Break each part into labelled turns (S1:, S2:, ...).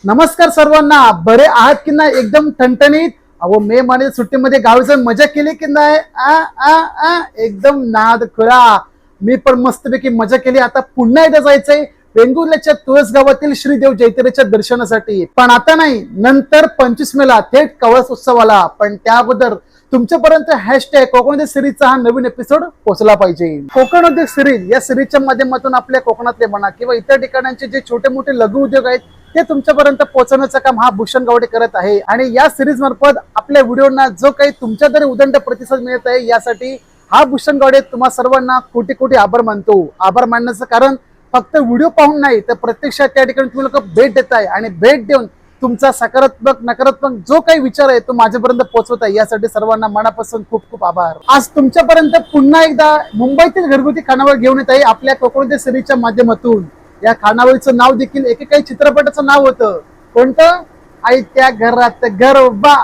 S1: नमस्कार सर्वांना. बरे आहात की नाही? एकदम ठणठणीत. अहो मे महिन्याच्या सुट्टीमध्ये गावी जाऊन मजा केली की नाही? एकदम नाद खुळा. मी पण मस्तपैकी मजा केली. आता पुन्हा एकदा जायचंय वेंगुर्ल्याच्या तुळस गावातील श्रीदेव जैतिरेच्या दर्शनासाठी. पण आता नाही, नंतर 25 मेला थेट कवळस उत्सवाला. पण त्या अगोदर तुमच्यापर्यंत हॅशटॅग कोकण सिरीजचा हा नवीन एपिसोड पोहोचला पाहिजे. कोकण उद्योग सिरीज या सिरीजच्या माध्यमातून आपल्या कोकणातले म्हणा किंवा इतर ठिकाणांचे जे छोटे मोठे लघु उद्योग आहेत ते तुमच्यापर्यंत पोहोचवण्याचं काम हा भूषण गावडे करत आहे. आणि या सिरीज मार्फत आपल्या व्हिडिओना जो काही तुमच्या तरी उदंड प्रतिसाद मिळत आहे यासाठी हा भूषण गावडे तुम्हा सर्वांना कोटी कोटी आभार मानतो. आभार मानण्याचं कारण फक्त व्हिडिओ पाहून नाही तर प्रत्यक्षात त्या ठिकाणी तुम्ही लोक भेट देताय आणि भेट देऊन तुमचा सकारात्मक नकारात्मक जो काही विचार आहे तो माझ्यापर्यंत पोहोचवत आहे. यासाठी सर्वांना मनापासून खूप खूप आभार. आज तुमच्यापर्यंत पुन्हा एकदा मुंबईतील घरगुती खानावळ घेऊन येत आहे आपल्या कोकण सिरीजच्या माध्यमातून. या खानावळीचं नाव देखील एकेकाळी चित्रपटाचं नाव होतं. कोणतं? आयत्या घरात घरोबा,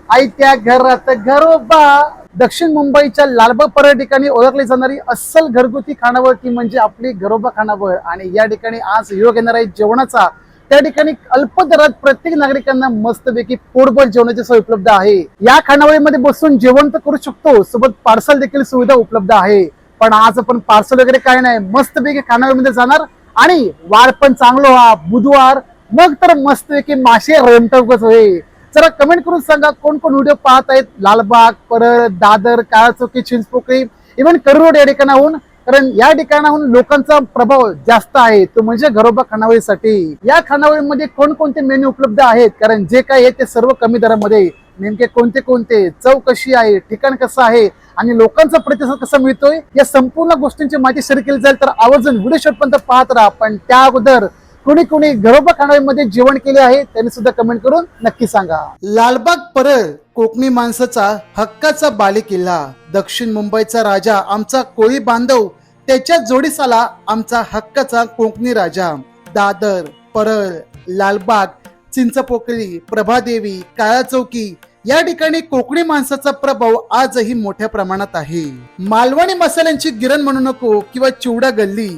S1: आयत्या घरात घरोबा. दक्षिण मुंबईच्या लालबाग परळ ठिकाणी ओळखली जाणारी अस्सल घरगुती खानावळ ती म्हणजे आपली घरोबा खानावळ. आणि या ठिकाणी आज योग येणार आहे जेवणाचा. त्या ठिकाणी अल्प दरात प्रत्येक नागरिकांना मस्तपैकी पोटभर जेवणाची सोय उपलब्ध आहे. या खानावळीमध्ये बसून जेवण तर करू शकतो, सोबत पार्सल देखील सुविधा उपलब्ध आहे. पण आज आपण पार्सल वगैरे काय नाही, मस्तपैकी खानावळीमध्ये जाणार आणि वार पण चांगलो हा बुधवार, मग तर मस्तपैकी मासे रेमटवकच होईल. जरा कमेंट करून सांगा कोण कोण व्हिडिओ पाहत आहेत. लालबाग, परळ, दादर, काळाचौकी, चिंचपोकळी, इव्हन करूड या ठिकाणाहून. कारण या ठिकाणाहून लोकांचा प्रभाव जास्त आहे तो म्हणजे घरोबा खानावळीसाठी. या खानावळीमध्ये कोणकोणते मेन्यू उपलब्ध आहेत, कारण जे काय आहे ते सर्व कमी दरामध्ये. नेमके कोणते कोणते, चव कशी आहे, ठिकाण कसं आहे आणि लोकांचा प्रतिसाद कसा मिळतोय या संपूर्ण गोष्टींची माहिती शेअर केली जाईल. तर आवर्जून व्हिडिओ शेवटपर्यंत पाहत राहा. पण त्या अगोदर कोणी कोणी घरोबा खानावळीमध्ये जेवण केले आहे त्यांनी सुद्धा कमेंट करून नक्की सांगा. लालबाग परळ कोकणी माणसाचा हक्काचा बालेकिल्ला. दक्षिण मुंबईचा राजा आमचा कोळी बांधव, त्याच्या जोडीस आला आमचा हक्काचा कोकणी राजा. दादर, परळ, लालबाग, चिंचपोकळी, प्रभादेवी, काळाचौकी या ठिकाणी कोकणी माणसाचा प्रभाव आजही मोठ्या प्रमाणात आहे. मालवणी मसाल्यांची गिरण म्हणू नको किंवा चिवडा गल्ली,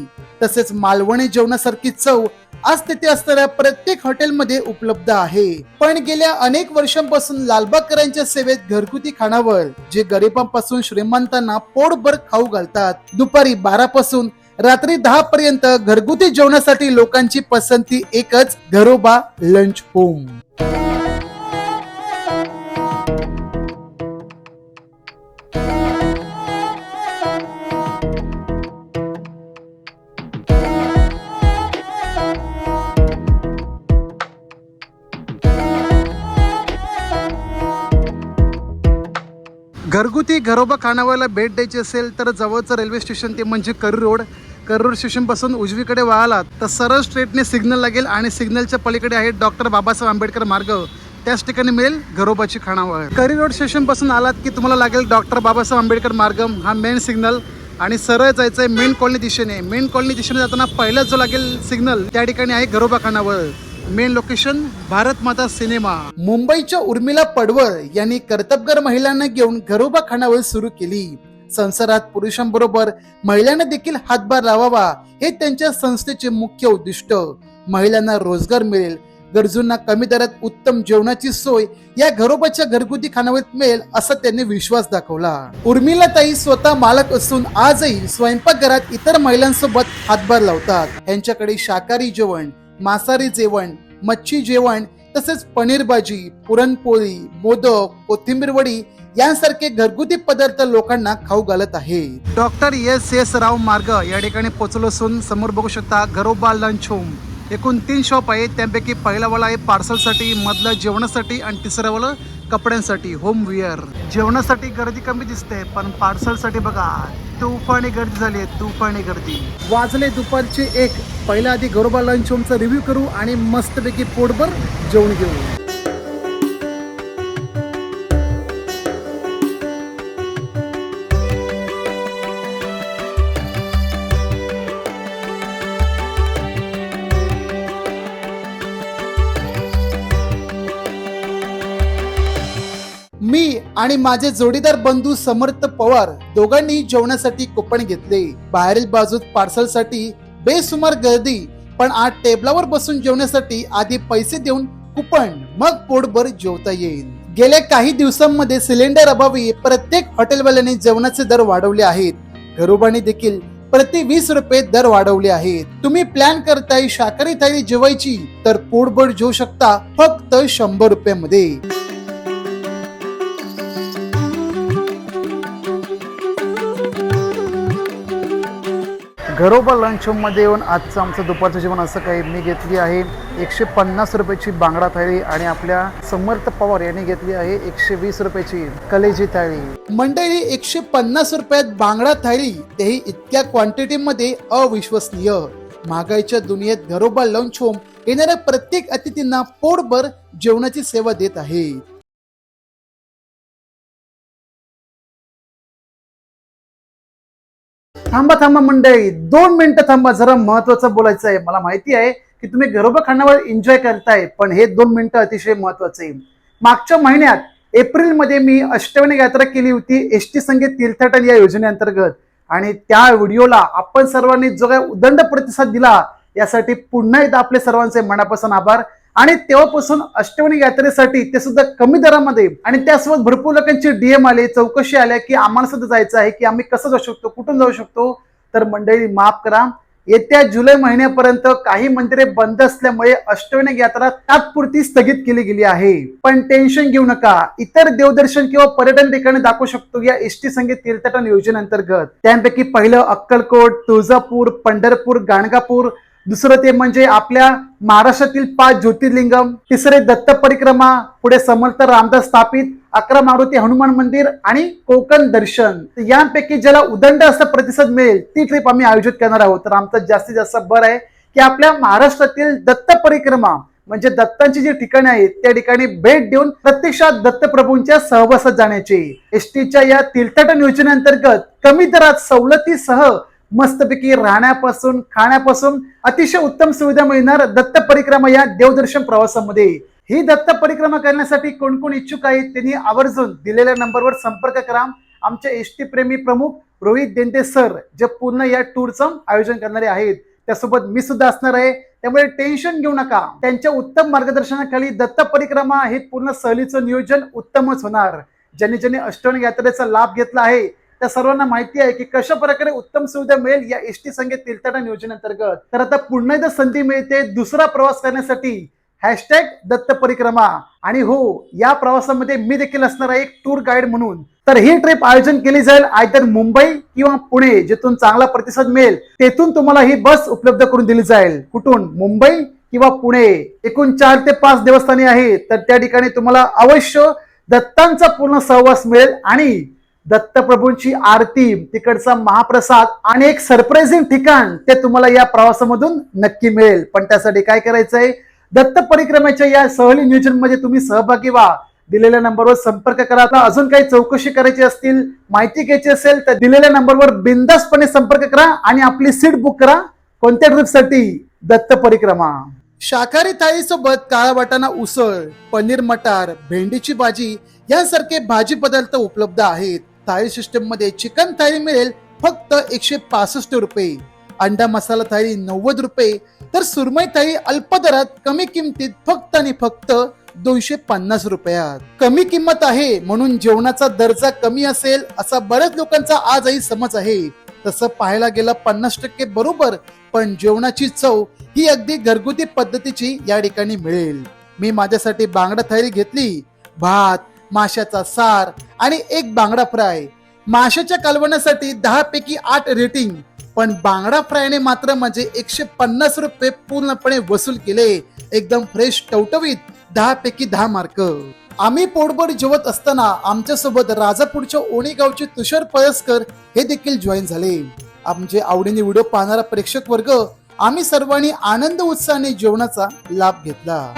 S1: तसेच मालवणी जेवणासारखी चव आज तिथे असणाऱ्या प्रत्येक हॉटेलमध्ये उपलब्ध आहे. पण गेल्या अनेक वर्षांपासून लालबागकरांच्या सेवेत घरगुती खानावळ जे गरिबांपासून श्रीमंतांना पोटभर खाऊ घालतात. दुपारी 12 पासून रात्री 10 पर्यंत घरगुती जेवणासाठी लोकांची पसंती एकच, घरोबा लंच होम. घरगुती घरोबा खानावळीला भेट द्यायची असेल तर जवळचं रेल्वे स्टेशन ते म्हणजे करूर रोड. करूर स्टेशन पासून उजवीकडे वळालात तर सरळ स्ट्रेटने सिग्नल लागेल आणि सिग्नलच्या पलीकडे आहे डॉक्टर बाबासाहेब आंबेडकर मार्ग. त्याच ठिकाणी मिळेल घरोबाची खानावळ. करी रोड स्टेशन पासून आलात की तुम्हाला लागेल डॉक्टर बाबासाहेब आंबेडकर मार्ग, हा मेन सिग्नल. आणि सरळ जायचंय मेन कॉलनी दिशेने. मेन कॉलनी दिशेने जाताना पहिला जो लागेल सिग्नल त्या ठिकाणी आहे घरोबा खानावळ. मेन लोकेशन भारत माता सिनेमा. मुंबईच्या उर्मिला पडवळ यांनी कर्तबगार महिलांना घेऊन घरोबा खानावळ सुरू केली. संसारात पुरुषांबरोबर महिलांना देखील हातभार लावावा हे त्यांच्या संस्थेचे मुख्य उद्दिष्ट. महिलांना रोजगार मिळेल, गरजूंना कमी दरात उत्तम जेवणाची सोय या घरोबाच्या घरगुती खानावळीत मिळेल असा त्यांनी विश्वास दाखवला. उर्मिला ताई स्वतः मालक असून आजही स्वयंपाकघरात इतर महिलांसोबत हातभार लावतात. यांच्याकडे शाकाहारी जेवण, मांसाहारी जेवण, मच्छी जेवण, तसेच पनीर भाजी, पुरणपोळी, मोदक, कोथिंबीर वडी यांसारखे घरगुती पदार्थ लोकांना खाऊ घालत आहे. डॉक्टर एस राव मार्ग या ठिकाणी पोहोचलो असून समोर बघू शकता घरोबा लंच होम. एकूण 3 शॉप आहे. त्यापैकी पहिला वाला आहे पार्सलसाठी, मधला जेवणासाठी आणि तिसरा वाला कपड्यांसाठी, होम वेअर. जेवणासाठी गर्दी कमी दिसते पण पार्सलसाठी बघा तुफानी गर्दी झाली आहे, तुफानी गर्दी. वाजले दुपारचे 1. पहिला आधी घरोबा लंच होमचा रिव्ह्यू करू आणि मस्तपैकी पोटभर जेवण घेऊ. मी आणि माझे जोडीदार बंधू समर्थ पवार दोघांनी जेवणासाठी कुपन घेतले. बाहेरील बाजूत पार्सलसाठी बेसुमार गर्दी, पण आज टेबलावर बसून जेवण्यासाठी आधी पैसे देऊन कुपन, मग पोटभर जेवता येईल. गेल्या काही दिवसांमध्ये सिलेंडर अभावी प्रत्येक हॉटेलवाल्याने जेवणाचे दर वाढवले आहेत. घरोबाने देखील प्रति 20 रुपये दर वाढवले आहेत. तुम्ही प्लॅन करताय शाकाहारी थाळी जेवायची तर पोटभर जेवू शकता फक्त 100 रुपयामध्ये. घरोबा लंच होम मध्ये येऊन आजचं आमचं दुपारचं जेवण असं काही. मी घेतली आहे 150 रुपयाची बांगडा थाळी आणि आपल्या समर्थ पवार यांनी घेतली आहे 120 रुपयाची कलेजी थाळी. मंडळी 150 रुपयात बांगडा थाळी, तेही इतक्या क्वांटिटी मध्ये, अविश्वसनीय. महागाईच्या दुनियेत घरोबा लंच होम येणाऱ्या प्रत्येक अतिथींना पोटभर जेवणाची सेवा देत आहे. थांबा थांबा मंडळी, 2 मिनिटं थांबा, जरा महत्वाचं बोलायचं आहे. मला माहिती आहे की तुम्ही घरोबा खाण्यावर एन्जॉय करताय, पण हे 2 मिनिटं अतिशय महत्वाचे आहे. मागच्या महिन्यात एप्रिल मध्ये मी अष्टविनायक यात्रा केली होती एसटी संगीत तीर्थाटन या योजनेअंतर्गत, आणि त्या व्हिडिओला आपण सर्वांनी जो काही उदंड प्रतिसाद दिला यासाठी पुन्हा एकदा आपले सर्वांचे मनापासून आभार. आणि तेव्हापासून अष्टविनायक यात्रेसाठी ते सुद्धा कमी दरामध्ये, आणि त्यासोबत भरपूर लोकांची डीएम आले, चौकशी आल्या की आम्हाला सुद्धा जायचं आहे, की आम्ही कसं जाऊ शकतो, कुठून जाऊ शकतो. तर मंडळी माफ करा, येत्या जुलै महिन्यापर्यंत काही मंदिरे बंद असल्यामुळे अष्टविनायक यात्रा तात्पुरती स्थगित केली गेली आहे. पण टेन्शन घेऊ नका, इतर देवदर्शन किंवा पर्यटन ठिकाणी दाखवू शकतो या एसटी संगीत तीर्थाटन योजनेअंतर्गत. त्यापैकी पहिलं अक्कलकोट, तुळजापूर, पंढरपूर, गाणगापूर. दुसरं ते म्हणजे आपल्या महाराष्ट्रातील 5 ज्योतिर्लिंगम. तिसरे दत्त परिक्रमा. पुढे समर्थ रामदास स्थापित 11 मारुती हनुमान मंदिर आणि कोकण दर्शन. यांपैकी ज्याला उदंड असा प्रतिसाद मिळेल ती ट्रिप आम्ही आयोजित करणार आहोत. तर आमचं जास्तीत जास्त भर आहे की आपल्या महाराष्ट्रातील दत्त परिक्रमा म्हणजे दत्तांची जी ठिकाणे आहेत त्या ठिकाणी भेट देऊन प्रत्यक्षात दत्तप्रभूंच्या सहवासात जाण्याची. एसटीच्या या तीर्थाटन योजनेअंतर्गत कमी दरात सवलतीसह मस्तपैकी राहण्यापासून खाण्यापासून अतिशय उत्तम सुविधा मिळणार दत्त परिक्रमा या देवदर्शन प्रवासामध्ये. ही दत्त परिक्रमा करण्यासाठी कोण कोण इच्छुक आहेत त्यांनी आवर्जून दिलेल्या नंबरवर संपर्क करा. आमचे एसटी प्रेमी प्रमुख रोहित देंडे सर जे पूर्ण या टूरचं आयोजन करणारे आहेत, त्यासोबत मी सुद्धा असणार आहे. त्यामुळे टेन्शन घेऊ नका, त्यांच्या उत्तम मार्गदर्शनाखाली दत्त परिक्रमा हे पूर्ण सहलीचं नियोजन उत्तमच होणार. ज्यांनी ज्यांनी अष्टविनायक यात्रेचा लाभ घेतला आहे त्या सर्वांना माहिती आहे की कशा प्रकारे उत्तम सुविधा मिळेल या एसटी संगीत तीर्थाटन योजनेअंतर्गत. तर आता पुन्हा एकदा संधी मिळते दुसरा प्रवास करण्यासाठी. हॅशटॅग दत्त परिक्रमा. आणि हो, या प्रवासामध्ये मी देखील असणार आहे एक टूर गाईड म्हणून. तर ही ट्रिप आयोजन केली जाईल आयदर मुंबई किंवा पुणे, जिथून चांगला प्रतिसाद मिळेल तेथून तुम्हाला ही बस उपलब्ध करून दिली जाईल. कुठून? मुंबई किंवा पुणे. एकूण 4 ते 5 देवस्थाने आहेत, तर त्या ठिकाणी तुम्हाला अवश्य दत्तांचा पूर्ण सहवास मिळेल आणि दत्तप्रभूंची आरती, तिकडचा महाप्रसाद आणि एक सरप्राइझिंग ठिकाण ते तुम्हाला या प्रवासामधून नक्की मिळेल. पण त्यासाठी काय करायचंय, दत्त परिक्रमेच्या या सहली नियोजन मध्ये तुम्ही सहभागी व्हा. दिलेल्या नंबरवर संपर्क करा. अजून काही चौकशी करायची असतील, माहिती घ्यायची असेल तर दिलेल्या नंबरवर बिंदासपणे संपर्क करा आणि आपली सीट बुक करा. कोणत्या ट्रिपसाठी? दत्त परिक्रमा. शाकाहारी थाळीसोबत काळा वाटाणा उसळ, पनीर मटार, भेंडीची भाजी यांसारखे भाजी पदार्थ उपलब्ध आहेत. थाळी सिस्टम मध्ये चिकन थाळी मिळेल फक्त 165 रुपये, अंडा मसाला थाळी 90 रुपये, तर सुरमई थाळी अल्प दरात कमी किमतीत फक्त आणि फक्त 250 रुपयात. कमी किंमत आहे म्हणून जेवणाचा दर्जा कमी असेल असा बऱ्याच लोकांचा आजही समज आहे. तसं पाहायला गेलं 50% बरोबर, पण जेवणाची चव ही अगदी घरगुती पद्धतीची या ठिकाणी मिळेल. मी माझ्यासाठी बांगडा थाळी घेतली. भात, माशाचा सार आणि एक बांगडा फ्राय. माशाच्या कालवणासाठी 10 पैकी 8 रेटिंग, पण बांगडा फ्रायने मात्र म्हणजे 150 रुपये पूर्णपणे वसूल केले. एकदम फ्रेश टवटवीत, 10 पैकी 10 मार्क. आम्ही पोटभर जेवत असताना आमच्यासोबत राजापूरच्या ओणी गावचे तुषार पळसकर हे देखील जॉईन झाले. आमचे आवडीने व्हिडिओ पाहणारा प्रेक्षक वर्ग आम्ही सर्वांनी आनंद उत्साहाने जेवणाचा लाभ घेतला.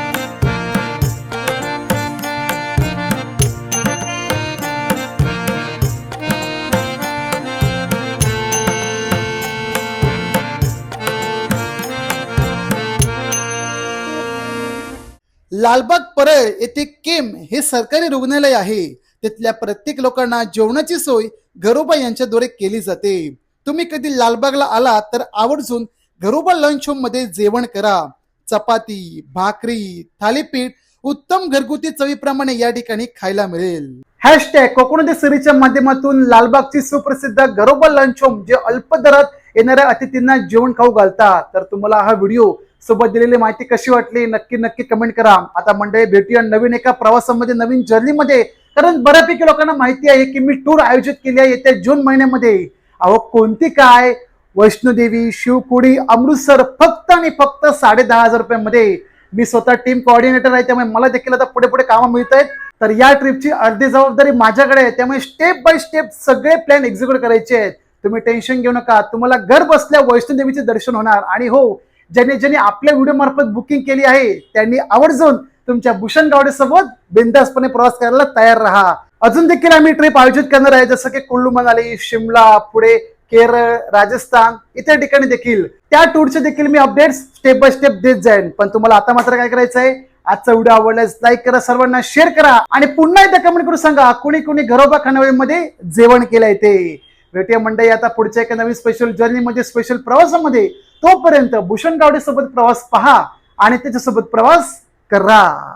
S1: लालबाग परळ येथे केम हे सरकारी रुग्णालय आहे. तिथल्या प्रत्येक लोकांना जेवणाची सोय घरोबा यांच्याद्वारे केली जाते. तुम्ही कधी लालबागला आला तर आवर्जून घरोबा लंच होम मध्ये जेवण करा. चपाती, भाकरी, थालीपीठ उत्तम घरगुती चवीप्रमाणे या ठिकाणी खायला मिळेल. हॅशटॅग कोकण सिरीजच्या माध्यमातून लालबागची सुप्रसिद्ध घरोबा लंच होम जे अल्प दरात येणाऱ्या अतिथींना जेवण खाऊ घालतात. तर तुम्हाला हा व्हिडिओ सोबत दिलेली माहिती कशी वाटली नक्की नक्की कमेंट करा. आता मंडळी भेटूया नवीन एका प्रवासामध्ये, नवीन जर्नीमध्ये. कारण बऱ्यापैकी लोकांना माहिती आहे की मी टूर आयोजित केली आहे येत्या जून महिन्यामध्ये. अहो कोणती काय, वैष्णोदेवी, शिवपुरी, अमृतसर, फक्त आणि फक्त 10,500 रुपयामध्ये. मी स्वतः टीम कोऑर्डिनेटर आहे, त्यामुळे मला देखील आता पुढे पुढे कामं मिळत आहेत. तर या ट्रिपची अर्धी जबाबदारी माझ्याकडे आहे, त्यामुळे स्टेप बाय स्टेप सगळे प्लॅन एक्झिक्यूट करायचे आहेत. तुम्ही टेन्शन घेऊ नका, तुम्हाला घर बसल्या वैष्णोदेवीचे दर्शन होणार. आणि हो, ज्यांनी आपल्या व्हिडिओ मार्फत बुकिंग केली आहे त्यांनी आवर्जून तुमच्या भूषण गावडे सोबत बिनधास्तपणे प्रवास करायला तयार राहा. अजून देखील आम्ही ट्रिप आयोजित करणार आहे, जसं की कुल्लू मनाली, शिमला, पुढे केरळ, राजस्थान इतर ठिकाणी देखील. त्या टूरचे देखील मी अपडेट्स स्टेप बाय स्टेप देत जाईन. पण तुम्हाला आता मात्र काय करायचं आहे, आजचा व्हिडिओ आवडल्यास लाईक करा, सर्वांना शेअर करा आणि पुन्हा एकदा कमेंट करून सांगा कुणी कुणी घरोबा खानावळीमध्ये जेवण केलंय ते. भेटूया मंडळी आता पुढच्या एका नवीन स्पेशल जर्नीमध्ये, स्पेशल प्रवासामध्ये. तोपर्यंत भूषण गावडे सोबत प्रवास पहा आणि त्याच्यासोबत प्रवास करा.